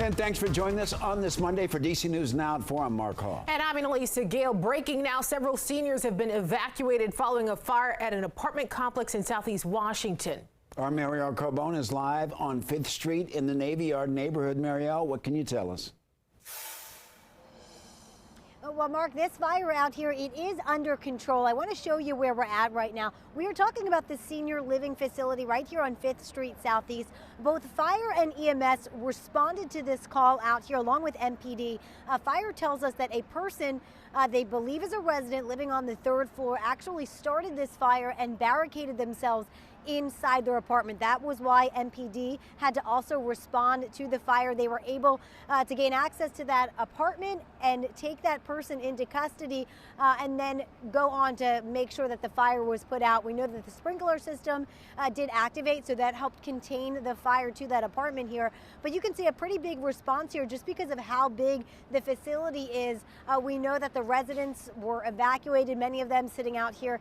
And thanks for joining us on this Monday for DC News Now at 4. I'm Mark Hall. And I'm Annalisa Gale. Breaking now, several seniors have been evacuated following a fire at an apartment complex in Southeast Washington. Our Marielle Carbone is live on 5th Street in the Navy Yard neighborhood. Marielle, what can you tell us? Well, Mark, this fire out here, it is under control. I want to show you where we're at right now. We are talking about the senior living facility right here on 5th Street Southeast. Both fire and EMS responded to this call out here along with MPD. Fire tells us that a person they believe is a resident living on the 3rd floor actually started this fire and barricaded themselves inside their apartment. That was why MPD had to also respond to the fire. They were able to gain access to that apartment and take that person into custody and then go on to make sure that the fire was put out. We know that the sprinkler system did activate, so that helped contain the fire to that apartment here. But you can see a pretty big response here just because of how big the facility is. We know that the residents were evacuated, many of them sitting out here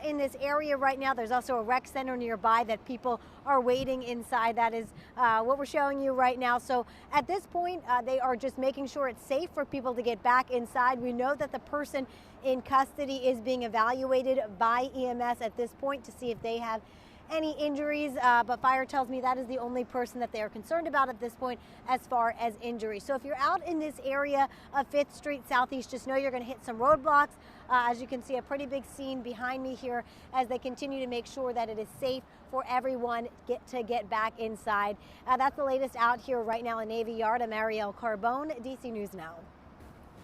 in this area right now. There's also a rec center nearby that people are waiting inside. That is what we're showing you right now. So at this point, they are just making sure it's safe for people to get back inside. We know that the person in custody is being evaluated by EMS at this point to see if they have any injuries, but fire tells me that is the only person that they are concerned about at this point as far as injuries. So if you're out in this area of 5th Street Southeast, just know you're going to hit some roadblocks. As you can see, a pretty big scene behind me here as they continue to make sure that it is safe for everyone to get back inside. That's the latest out here right now in Navy Yard. I'm Marielle Carbone, DC News Now.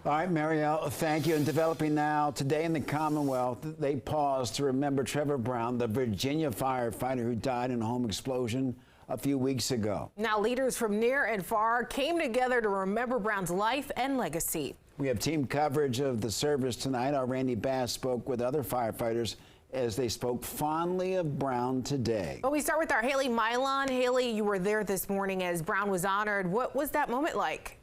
All right, Marielle, thank you. And developing now, today in the Commonwealth, they paused to remember Trevor Brown, the Virginia firefighter who died in a home explosion a few weeks ago. Now, leaders from near and far came together to remember Brown's life and legacy. We have team coverage of the service tonight. Our Randy Bass spoke with other firefighters as they spoke fondly of Brown today. Well, we start with our Haley Mylon. Haley, you were there this morning as Brown was honored. What was that moment like?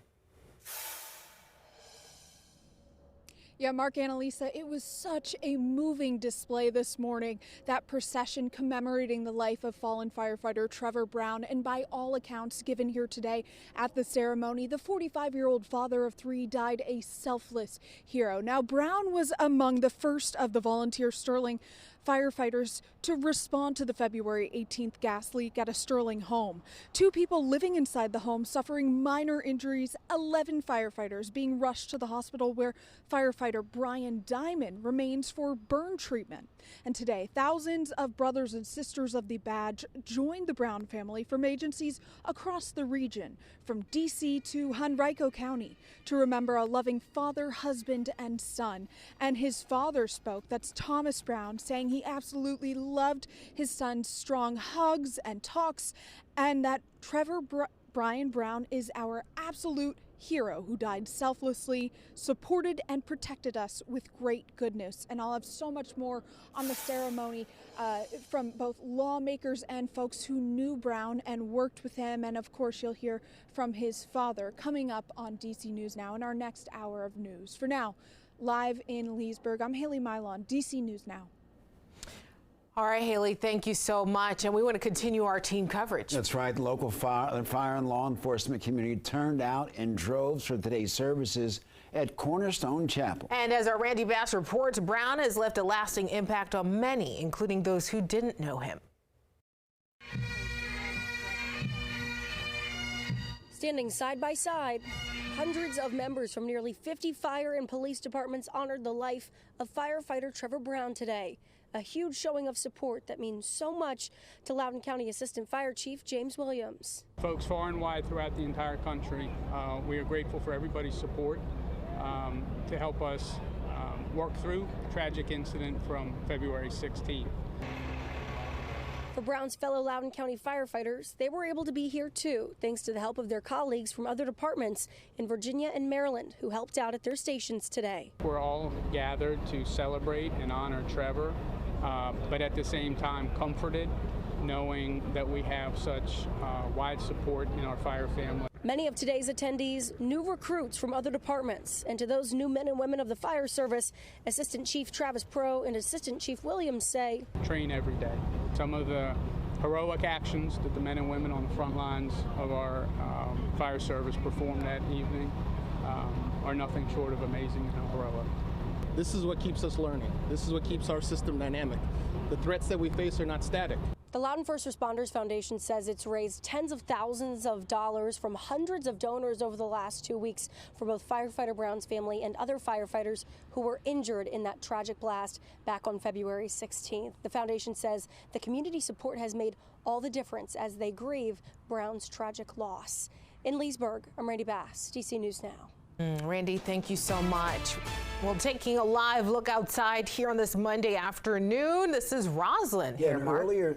Yeah, Mark, Annalisa, it was such a moving display this morning. That procession commemorating the life of fallen firefighter Trevor Brown, and by all accounts given here today at the ceremony, the 45-year-old father of 3 died a selfless hero. Now, Brown was among the first of the volunteer Sterling firefighters to respond to the February 18th gas leak at a Sterling home. 2 people living inside the home suffering minor injuries, 11 firefighters being rushed to the hospital where firefighter Brian Diamond remains for burn treatment. And today, thousands of brothers and sisters of the badge joined the Brown family from agencies across the region, from D.C. to Henrico County, to remember a loving father, husband, and son. And his father spoke, that's Thomas Brown, saying he absolutely loved his son's strong hugs and talks, and that Brian Brown is our absolute hero who died selflessly, supported and protected us with great goodness. And I'll have so much more on the ceremony from both lawmakers and folks who knew Brown and worked with him. And of course, you'll hear from his father coming up on DC News Now in our next hour of news. For now, live in Leesburg, I'm Haley Mylon, DC News Now. All right, Haley, thank you so much. And we want to continue our team coverage. That's right. The local fire and law enforcement community turned out in droves for today's services at Cornerstone Chapel. And as our Randy Bass reports, Brown has left a lasting impact on many, including those who didn't know him. Standing side by side, hundreds of members from nearly 50 fire and police departments honored the life of firefighter Trevor Brown today. A huge showing of support that means so much to Loudoun County Assistant Fire Chief James Williams. Folks far and wide throughout the entire country, we are grateful for everybody's support to help us work through the tragic incident from February 16th. For Brown's fellow Loudoun County firefighters, they were able to be here too, thanks to the help of their colleagues from other departments in Virginia and Maryland who helped out at their stations today. We're all gathered to celebrate and honor Trevor, but at the same time comforted knowing that we have such wide support in our fire family. Many of today's attendees, new recruits from other departments, and to those new men and women of the fire service, Assistant Chief Travis Pro and Assistant Chief Williams say, train every day. Some of the heroic actions that the men and women on the front lines of our fire service performed that evening are nothing short of amazing and heroic. This is what keeps us learning. This is what keeps our system dynamic. The threats that we face are not static. The Loudoun First Responders Foundation says it's raised tens of thousands of dollars from hundreds of donors over the last 2 weeks for both firefighter Brown's family and other firefighters who were injured in that tragic blast back on February 16th. The foundation says the community support has made all the difference as they grieve Brown's tragic loss. In Leesburg, I'm Randy Bass, DC News Now. Randy, thank you so much. Well, taking a live look outside here on this Monday afternoon, this is Roslyn. Yeah, here, Mark. earlier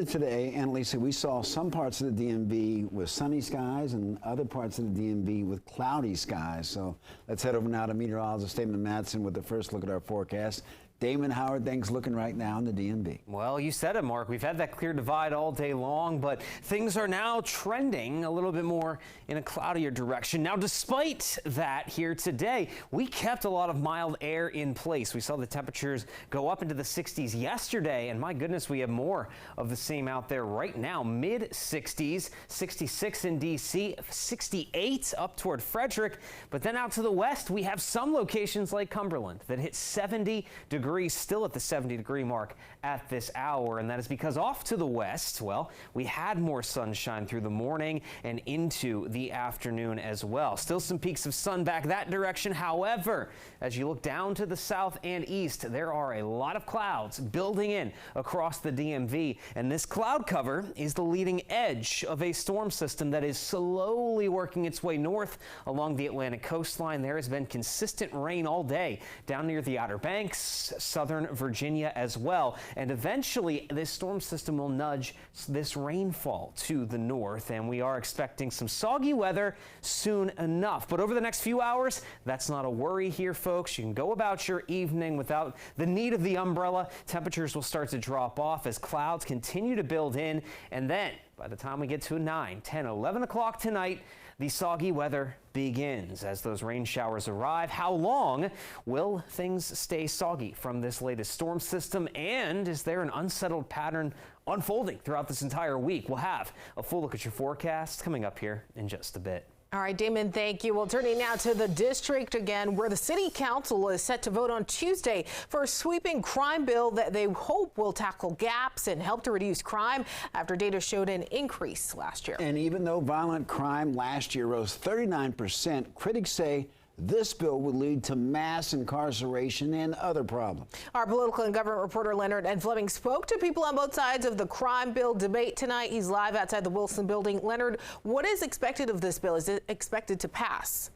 today, Annalisa, we saw some parts of the DMV with sunny skies and other parts of the DMV with cloudy skies. So let's head over now to meteorologist Damon Matson with the first look at our forecast. Damon, how are things looking right now in the DMV? Well, you said it, Mark. We've had that clear divide all day long, but things are now trending a little bit more in a cloudier direction. Now, despite that here today, we kept a lot of mild air in place. We saw the temperatures go up into the 60s yesterday, and my goodness, we have more of the same out there right now. Mid-60s, 66 in D.C., 68 up toward Frederick, but then out to the west, we have some locations like Cumberland that hit 70 degrees, still at the 70-degree mark at this hour, and that is because off to the west, well, we had more sunshine through the morning and into the afternoon as well. Still some peaks of sun back that direction. However, as you look down to the south and east, there are a lot of clouds building in across the DMV, and this cloud cover is the leading edge of a storm system that is slowly working its way north along the Atlantic coastline. There has been consistent rain all day down near the Outer Banks, southern Virginia as well, and eventually this storm system will nudge this rainfall to the north, and we are expecting some soggy weather soon enough. But over the next few hours, that's not a worry here, folks. You can go about your evening without the need of the umbrella. Temperatures will start to drop off as clouds continue to build in, and then by the time we get to 9, 10, 11 o'clock tonight, the soggy weather begins as those rain showers arrive. How long will things stay soggy from this latest storm system? And is there an unsettled pattern unfolding throughout this entire week? We'll have a full look at your forecast coming up here in just a bit. All right, Damon, thank you. Well, turning now to the district again, where the city council is set to vote on Tuesday for a sweeping crime bill that they hope will tackle gaps and help to reduce crime after data showed an increase last year. And even though violent crime last year rose 39%, critics say this bill would lead to mass incarceration and other problems. Our political and government reporter Leonard Ed Fleming spoke to people on both sides of the crime bill debate tonight. He's live outside the Wilson building. Leonard, what is expected of this bill? Is it expected to pass?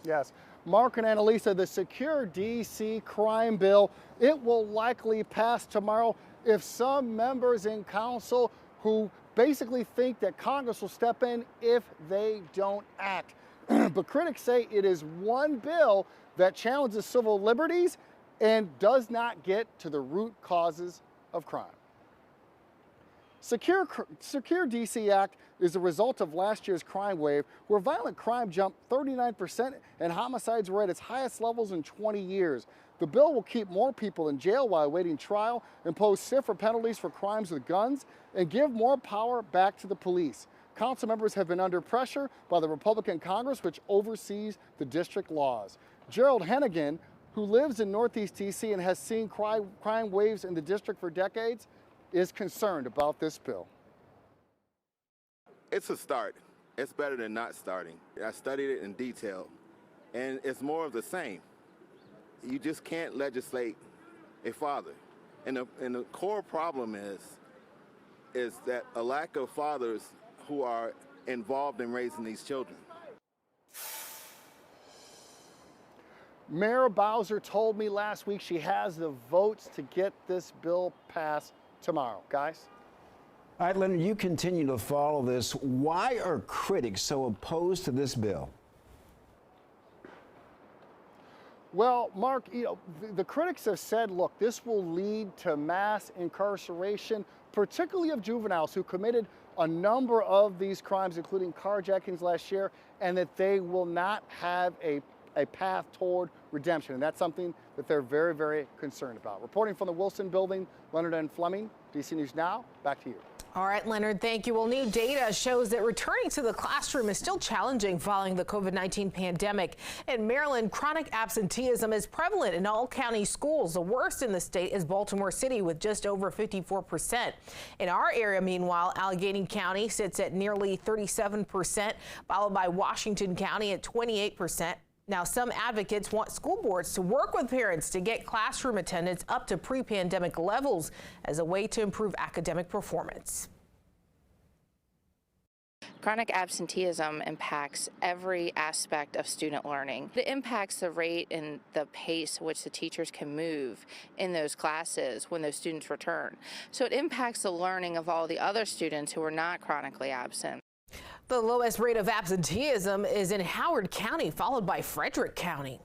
Yes. Mark and Annalisa, the Secure DC crime bill, it will likely pass tomorrow if some members in council who basically think that Congress will step in if they don't act. But critics say it is one bill that challenges civil liberties and does not get to the root causes of crime. Secure DC Act is a result of last year's crime wave, where violent crime jumped 39% and homicides were at its highest levels in 20 years. The bill will keep more people in jail while awaiting trial, impose stiffer penalties for crimes with guns, and give more power back to the police. Council members have been under pressure by the Republican Congress, which oversees the district laws. Gerald Hennigan, who lives in Northeast DC and has seen crime waves in the district for decades, is concerned about this bill. It's a start. It's better than not starting. I studied it in detail, and it's more of the same. You just can't legislate a father. And the core problem is that a lack of fathers who are involved in raising these children. Mayor Bowser told me last week she has the votes to get this bill passed tomorrow. Guys? All right, Leonard, you continue to follow this. Why are critics so opposed to this bill? Well, Mark, the critics have said, look, this will lead to mass incarceration, particularly of juveniles who committed a number of these crimes, including carjackings last year, and that they will not have a a path toward redemption. And that's something that they're very, very concerned about. Reporting from the Wilson Building, Leonard N. Fleming, DC News Now, back to you. All right, Leonard, thank you. Well, new data shows that returning to the classroom is still challenging following the COVID-19 pandemic. In Maryland, chronic absenteeism is prevalent in all county schools. The worst in the state is Baltimore City with just over 54%. In our area, meanwhile, Allegheny County sits at nearly 37%, followed by Washington County at 28%. Now, some advocates want school boards to work with parents to get classroom attendance up to pre-pandemic levels as a way to improve academic performance. Chronic absenteeism impacts every aspect of student learning. It impacts the rate and the pace at which the teachers can move in those classes when those students return. So it impacts the learning of all the other students who are not chronically absent. The lowest rate of absenteeism is in Howard County, followed by Frederick County.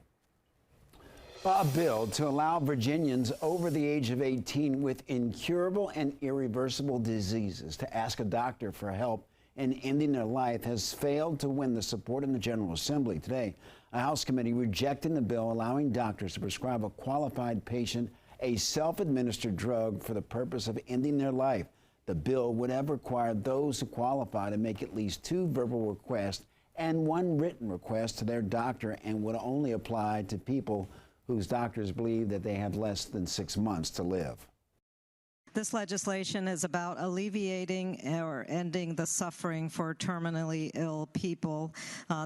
A bill to allow Virginians over the age of 18 with incurable and irreversible diseases to ask a doctor for help in ending their life has failed to win the support in the General Assembly. Today, a House committee rejecting the bill allowing doctors to prescribe a qualified patient a self-administered drug for the purpose of ending their life. The bill would have required those who qualify to make at least 2 verbal requests and 1 written request to their doctor and would only apply to people whose doctors believe that they have less than 6 months to live. This legislation is about alleviating or ending the suffering for terminally ill people.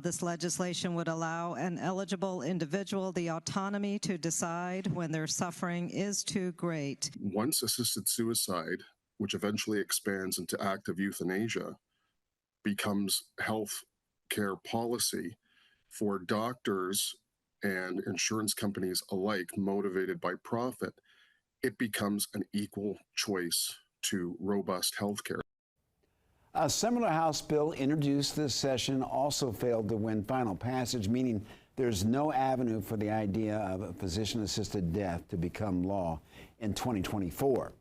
This legislation would allow an eligible individual the autonomy to decide when their suffering is too great. Once assisted suicide, which eventually expands into active euthanasia, becomes health care policy for doctors and insurance companies alike motivated by profit, it becomes an equal choice to robust health care. A similar House bill introduced this session also failed to win final passage, meaning there's no avenue for the idea of a physician-assisted death to become law in 2024.